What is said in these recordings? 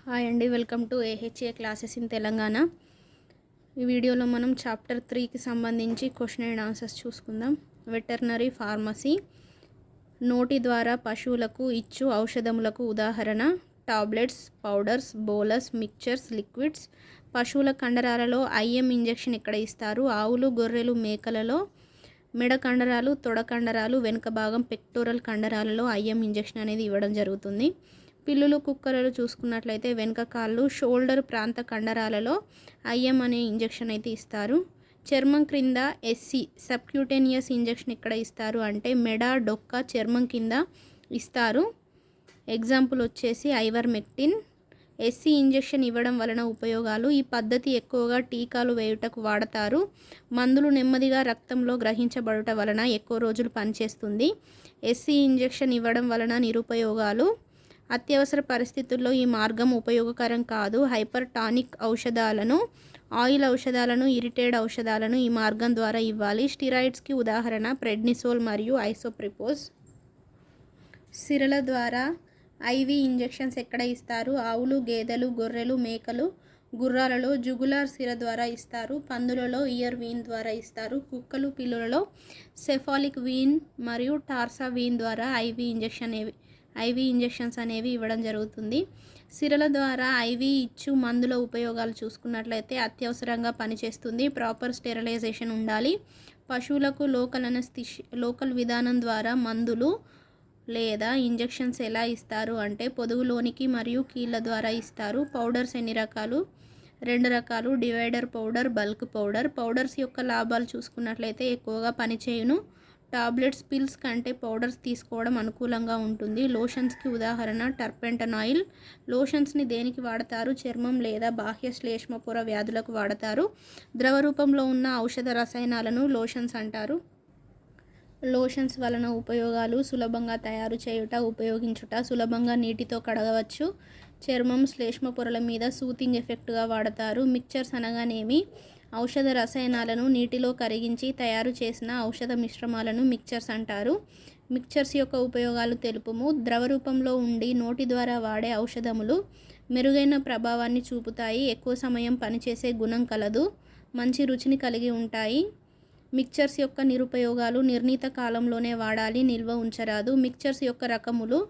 Hi అండి, welcome to AHA classes in Telangana. ఈ వీడియోలో మనం చాప్టర్ 3కి సంబంధించి క్వశ్చన్ అండ్ ఆన్సర్స్ చూసుకుందాం. Veterinary pharmacy. నోటి ద్వారా పశువులకు ఇచ్చు ఔషధములకు ఉదాహరణ tablets, powders, bolus, mixtures, liquids. పశువుల కండరాలలో ఐఎం ఇంజెక్షన్ ఇక్కడ ఇస్తారు. ఆవులు, గొర్రెలు, మేకలలో మెడ కండరాలు, తొడ కండరాలు, వెనుక భాగం పెక్టోరల్ కండరాలలో ఐఎం ఇంజెక్షన్ అనేది ఇవ్వడం జరుగుతుంది. పిల్లులు, కుక్కలలో చూసుకున్నట్లయితే వెనుక కాళ్ళు, షోల్డర్ ప్రాంత కండరాలలో ఐఎం అనే ఇంజెక్షన్ అయితే ఇస్తారు. చర్మం క్రింద ఎస్సి సబ్క్యూటేనియస్ ఇంజెక్షన్ ఇక్కడ ఇస్తారు, అంటే మెడ, డొక్క, చర్మం కింద ఇస్తారు. ఎగ్జాంపుల్ వచ్చేసి ఐవర్మెక్టిన్. ఎస్సి ఇంజెక్షన్ ఇవ్వడం వలన ఉపయోగాలు: ఈ పద్ధతి ఎక్కువగా టీకాలు వేయుటకు వాడతారు. మందులు నెమ్మదిగా రక్తంలో గ్రహించబడుట వలన ఎక్కువ రోజులు పనిచేస్తుంది. ఎస్సి ఇంజెక్షన్ ఇవ్వడం వలన నిరుపయోగాలు: అత్యవసర పరిస్థితుల్లో ఈ మార్గం ఉపయోగకరం కాదు. హైపర్ టానిక్ ఔషధాలను, ఆయిల్ ఔషధాలను, ఇరిటేడ్ ఔషధాలను ఈ మార్గం ద్వారా ఇవ్వాలి. స్టిరాయిడ్స్కి ఉదాహరణ ప్రెడ్నిసోల్ మరియు ఐసోప్రిపోజ్. సిరల ద్వారా ఐవి ఇంజెక్షన్స్ ఎక్కడ ఇస్తారు? ఆవులు, గేదెలు, గొర్రెలు, మేకలు, గుర్రాలలో జుగులార్ సిర ద్వారా ఇస్తారు. పందులలో ఇయర్ వీన్ ద్వారా ఇస్తారు. కుక్కలు, పిల్లులలో సెఫాలిక్ వీన్ మరియు టార్సా వీన్ ద్వారా ఐవి ఇంజెక్షన్స్ అనేవి ఇవ్వడం జరుగుతుంది. సిరల ద్వారా ఐవి ఇచ్చు మందుల ఉపయోగాలు చూసుకున్నట్లయితే అత్యవసరంగా పనిచేస్తుంది. ప్రాపర్ స్టెరిలైజేషన్ ఉండాలి. పశువులకు లోకల్ విధానం ద్వారా మందులు లేదా ఇంజెక్షన్స్ ఎలా ఇస్తారు అంటే పొదుగులోనికి మరియు కీళ్ళ ద్వారా ఇస్తారు. పౌడర్స్ ఎన్ని రకాలు? 2 రకాలు: divider powder, bulk powder. Powders యొక్క లాభాలు చూసుకున్నట్లయితే ఎక్కువగా పనిచేయును. టాబ్లెట్స్, పిల్స్ కంటే పౌడర్స్ తీసుకోవడం అనుకూలంగా ఉంటుంది. లోషన్స్కి ఉదాహరణ టర్పెంటన్ ఆయిల్. లోషన్స్ని దేనికి వాడతారు? చర్మం లేదా బాహ్య శ్లేష్మ పొర వ్యాధులకు వాడతారు. ద్రవ రూపంలో ఉన్న ఔషధ రసాయనాలను లోషన్స్ అంటారు. లోషన్స్ వలన ఉపయోగాలు: సులభంగా తయారు చేయుట, ఉపయోగించుట. సులభంగా నీటితో కడగవచ్చు. చర్మం, శ్లేష్మ పొరల మీద సూతింగ్ ఎఫెక్ట్గా వాడతారు. మిక్చర్స్ అనగానేమి? ఔషధ రసాయనాలను నీటిలో కరిగించి తయారు చేసిన ఔషధ మిశ్రమాలను మిక్చర్స్ అంటారు. మిక్చర్స్ యొక్క ఉపయోగాలు తెలుపుము. ద్రవ రూపంలో ఉండి నోటి ద్వారా వాడే ఔషధములు మెరుగైన ప్రభావాన్ని చూపుతాయి. ఎక్కువ సమయం పనిచేసే గుణం కలదు. మంచి రుచిని కలిగి ఉంటాయి. మిక్చర్స్ యొక్క నిరుపయోగాలు: నిర్ణీత కాలంలోనే వాడాలి, నిల్వ ఉంచరాదు. మిక్చర్స్ యొక్క రకములు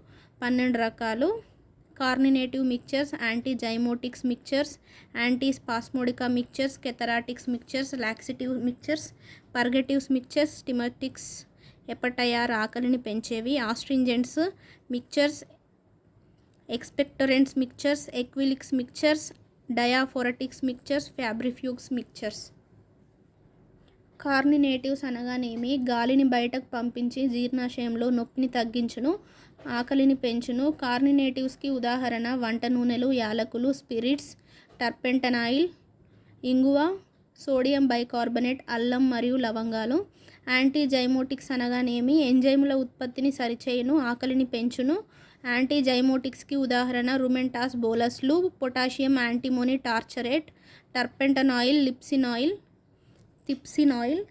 12 రకాలు. Carminative mixtures, antizymotics mixtures, antispasmodic mixtures, cathartics mixtures, laxative mixtures, purgatives mixtures, stomachics appetiser ఆకలిని పెంచేవి, astringents mixtures, expectorants mixtures, ecbolics mixtures, diaphoretics mixtures, febrifuges mixtures. Carminatives అనగానేమి? గాలిని బయటకు పంపించి జీర్ణాశయంలో నొప్పిని తగ్గించును, ఆకలిని పెంచును. కార్నినేటివ్స్కి ఉదాహరణ వంట నూనెలు, యాలకులు, స్పిరిట్స్, టర్పెంటన్ ఆయిల్, ఇంగువ, సోడియం బైకార్బోనేట్, అల్లం మరియు లవంగాలు. యాంటీజైమోటిక్స్ అనగానేమి? ఎంజైముల ఉత్పత్తిని సరిచేయును, ఆకలిని పెంచును. యాంటీజైమోటిక్స్కి ఉదాహరణ రుమెంటాస్, బోలస్లు, potassium antimony tartrate, turpentine oil, టిప్సిన్ ఆయిల్,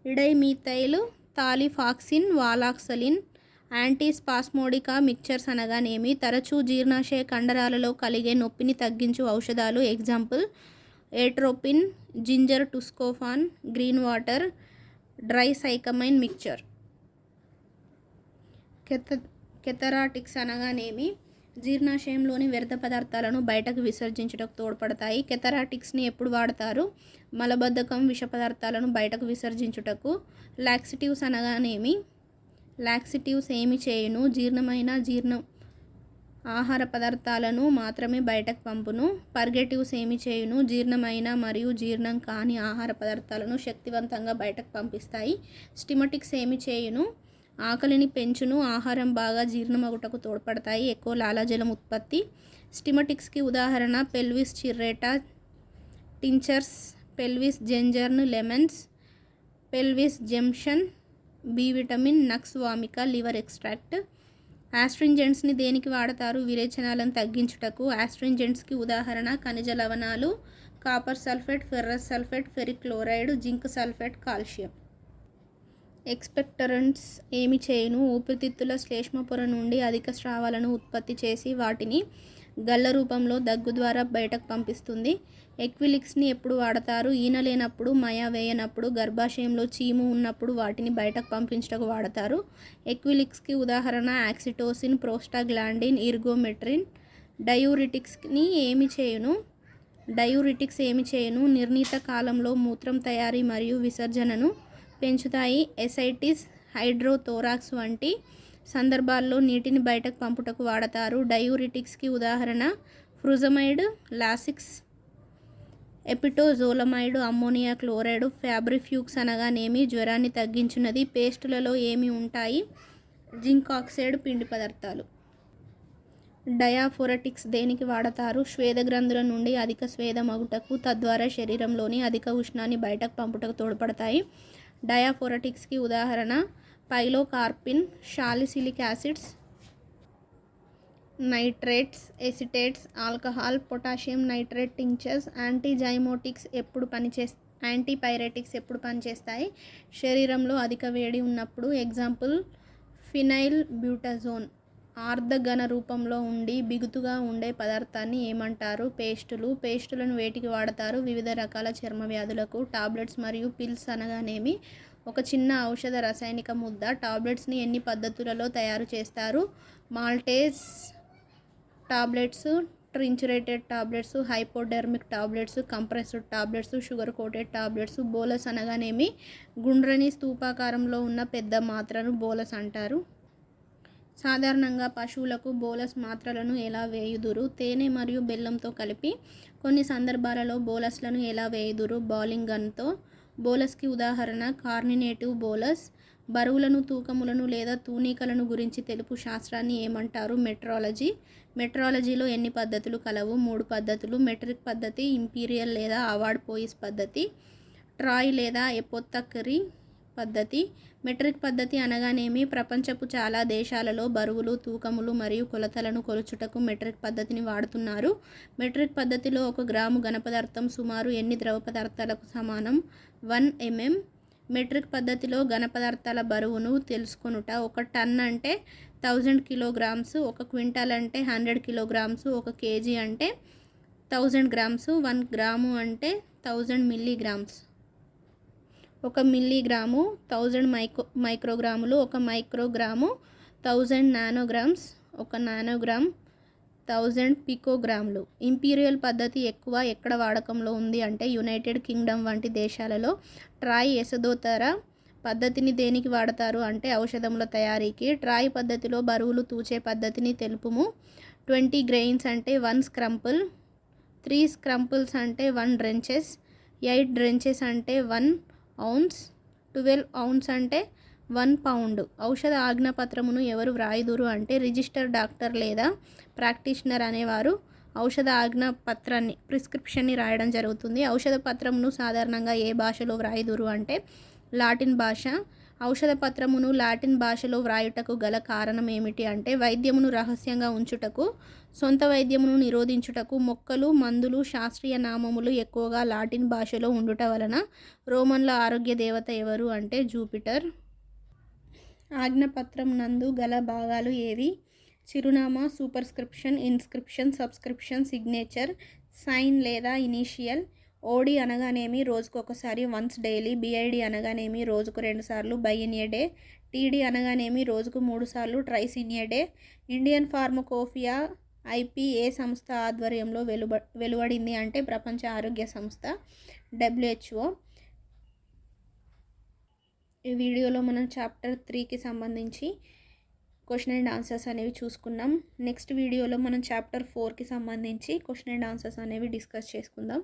ఇడైమిథైల్, థాలిఫాక్సిన్, వాలాక్సలిన్. యాంటీస్పాస్మోడికా మిక్చర్స్ అనగానేమి? తరచూ జీర్ణాశయ కండరాలలో కలిగే నొప్పిని తగ్గించు ఔషధాలు. ఎగ్జాంపుల్ ఏట్రోపిన్, జింజర్ టుస్కోఫాన్, green water, dicyclomine mixture. Cathartics అనగానేమి? జీర్ణాశయంలోని వ్యర్థ పదార్థాలను బయటకు విసర్జించుటకు తోడ్పడతాయి. కెథరాటిక్స్ని ఎప్పుడు వాడతారు? మలబద్ధకం, విష పదార్థాలను బయటకు విసర్జించుటకు. లాక్సిటివ్స్ అనగానేమి? లాక్సిటివ్స్ ఏమి చేయును? జీర్ణ ఆహార పదార్థాలను మాత్రమే బయటకు పంపును. పర్గెటివ్స్ ఏమి చేయును? జీర్ణమైన మరియు జీర్ణం కాని ఆహార పదార్థాలను శక్తివంతంగా బయటకు పంపిస్తాయి. స్టిమటిక్స్ ఏమి చేయును? ఆకలిని పెంచును, ఆహారం బాగా జీర్ణమగుటకు తోడ్పడతాయి, ఎక్కువ లాలాజలం ఉత్పత్తి. స్టిమటిక్స్కి ఉదాహరణ pulvis chiretta tinctures, pulvis ginger lemons, pulvis gentian, B vitamin, nux vomica, liver extract. ఆస్ట్రింజెంట్స్ని దేనికి వాడతారు? విరేచనాలను తగ్గించుటకు. ఆస్ట్రింజెంట్స్కి ఉదాహరణ ఖనిజ లవణాలు, copper sulphate, ferrous sulphate, ferric chloride, zinc sulphate, calcium. Expectorants ఏమి చేయును? ఊపిరితిత్తుల శ్లేష్మ పొర నుండి అధిక స్రావాలను ఉత్పత్తి చేసి వాటిని గళ్ళ రూపంలో దగ్గు ద్వారా బయటకు పంపిస్తుంది. ఎక్విలిక్స్ని ఎప్పుడు వాడతారు? ఈన లేనప్పుడు, మయ వేయనప్పుడు, గర్భాశయంలో చీము ఉన్నప్పుడు వాటిని బయటకు పంపించటకు వాడతారు. ఎక్విలిక్స్కి ఉదాహరణ ఆక్సిటోసిన్, ప్రోస్టాగ్లాండిన్, ఇర్గోమెట్రిన్. డయూరిటిక్స్ని ఏమి చేయును? డయూరిటిక్స్ ఏమి చేయును? నిర్ణీత కాలంలో మూత్రం తయారీ మరియు విసర్జనను పెంచుతాయి. ఎసైటిస్, హైడ్రోథోరాక్స్ వంటి సందర్భాల్లో నీటిని బయటకు పంపుటకు వాడతారు. డయూరిటిక్స్కి ఉదాహరణ ఫ్రుజమైడ్, లాసిక్స్, ఎపిటోజోలమైడ్, అమ్మోనియా క్లోరైడ్. ఫ్యాబ్రిఫ్యూక్స్ అనగానేమి? జ్వరాన్ని తగ్గించున్నది. పేస్టులలో ఏమి ఉంటాయి? జింక్ ఆక్సైడ్, పిండి పదార్థాలు. డయాఫోరెటిక్స్ దేనికి వాడతారు? స్వేద గ్రంథుల నుండి అధిక స్వేదమగుటకు, తద్వారా శరీరంలోని అధిక ఉష్ణాన్ని బయటకు పంపుటకు తోడ్పడతాయి. డయాఫోరెటిక్స్కి ఉదాహరణ pilocarpine, salicylic acids, nitrates, acetates, alcohol, potassium nitrate tinctures. Antizymotics antipyretics ఎప్పుడు పనిచేస్తాయి? శరీరంలో అధిక వేడి ఉన్నప్పుడు. Example phenyl బ్యూటజోన్. ఆర్ధఘన రూపంలో ఉండి బిగుతుగా ఉండే పదార్థాన్ని ఏమంటారు? పేస్టులను వేటికి వాడతారు? వివిధ రకాల చర్మ వ్యాధులకు. టాబ్లెట్స్ మరియు పిల్స్ అనగానేమి? ఒక చిన్న ఔషధ రసాయనిక ముద్ద. టాబ్లెట్స్ని ఎన్ని పద్ధతులలో తయారు చేస్తారు? Moulded tablets, triturated tablets, hypodermic tablets, compressed tablets, sugar coated tablets. Bolus అనగానేమి? గుండ్రని స్తూపాకారంలో ఉన్న పెద్ద మాత్రను బోలస్ అంటారు. సాధారణంగా పశువులకు బోలస్ మాత్రలను ఎలా వేయుదురు? తేనె మరియు బెల్లంతో కలిపి. కొన్ని సందర్భాలలో బోలస్లను ఎలా వేయుదురు? బౌలింగ్ గన్తో. బోలస్కి ఉదాహరణ కార్నినేటివ్ బోలస్. బరువులను, తూకములను లేదా తూనికలను గురించి తెలుపు శాస్త్రాన్ని ఏమంటారు? మెట్రాలజీ. మెట్రాలజీలో ఎన్ని పద్ధతులు కలవు? 3 పద్ధతులు. మెట్రిక్ పద్ధతి, ఇంపీరియల్ లేదా అవార్డ్ పోయిస్ పద్ధతి, ట్రాయ్ లేదా ఎపోత్తకరీ పద్ధతి. మెట్రిక్ పద్ధతి అనగానేమి? ప్రపంచపు చాలా దేశాలలో బరువులు, తూకములు మరియు కొలతలను కొలుచుటకు మెట్రిక్ పద్ధతిని వాడుతున్నారు. మెట్రిక్ పద్ధతిలో 1 గ్రాము ఘనపదార్థం సుమారు ఎన్ని ద్రవ పదార్థాలకు సమానం? 1 mm. మెట్రిక్ పద్ధతిలో ఘనపదార్థాల బరువును తెలుసుకొనుట. 1 టన్ అంటే 1000 కిలోగ్రామ్స్, 1 క్వింటాల్ అంటే 100 కిలోగ్రామ్స్, 1 కేజీ అంటే 1000 గ్రామ్స్, 1 గ్రాము అంటే 1000 మిల్లీగ్రామ్స్. 1 మిల్లీగ్రాము 1000 మైక్రోగ్రాములు, 1 మైక్రోగ్రాము 1000 నానోగ్రామ్స్, 1 నానోగ్రామ్ 1000 పికోగ్రాములు. ఇంపీరియల్ పద్ధతి ఎక్కువ ఎక్కడ వాడకంలో ఉంది అంటే యునైటెడ్ కింగ్డమ్ వంటి దేశాలలో. ట్రాయ్ ఎసదోతర పద్ధతిని దేనికి వాడతారు అంటే ఔషధముల తయారీకి. ట్రాయ్ పద్ధతిలో బరువులు తూచే పద్ధతిని తెలుపుము. 20 గ్రెయిన్స్ అంటే 1 స్క్రంపుల్, 3 స్క్రంపుల్స్ అంటే 1 డ్రెంచెస్, 8 డ్రెంచెస్ అంటే 1 ounce, 12 ounce అంటే 1 pound. ఔషధ ఆజ్ఞాపత్రమును ఎవరు వ్రాయుదురు అంటే రిజిస్టర్ డాక్టర్ లేదా ప్రాక్టీషనర్ అనేవారు ఔషధ ఆజ్ఞాపత్రాన్ని ప్రిస్క్రిప్షన్ని రాయడం జరుగుతుంది. ఔషధ పత్రమును సాధారణంగా ఏ భాషలో వ్రాయుదురు అంటే లాటిన్ భాష. ఔషధ పత్రమును లాటిన్ భాషలో వ్రాయుటకు గల కారణం ఏమిటి అంటే వైద్యమును రహస్యంగా ఉంచుటకు, సొంత వైద్యమును నిరోధించుటకు. మొక్కలు, మందులు, శాస్త్రీయ నామములు ఎక్కువగా లాటిన్ భాషలో ఉండుట వలన. రోమన్ల ఆరోగ్య దేవత ఎవరు అంటే జూపిటర్. ఆజ్ఞాపత్రం నందు గల భాగాలు ఏవి? చిరునామా, superscription, inscription, subscription, signature, sign లేదా ఇనీషియల్. ఓడి అనగానేమి? రోజుకు ఒకసారి, వన్స్ డైలీ. బిఐడి అనగానేమి? రోజుకు 2 సార్లు, bi in a day. TD అనగానేమి? రోజుకు 3 సార్లు, trice in a day. Indian pharmacopoeia IP ఏ సంస్థ ఆధ్వర్యంలో వెలువడింది అంటే ప్రపంచ ఆరోగ్య సంస్థ WHO. ఈ వీడియోలో మనం చాప్టర్ 3కి సంబంధించి క్వశ్చన్ అండ్ ఆన్సర్స్ అనేవి చూసుకున్నాం. నెక్స్ట్ వీడియోలో మనం చాప్టర్ 4కి సంబంధించి క్వశ్చన్ అండ్ ఆన్సర్స్ అనేవి డిస్కస్ చేసుకుందాం.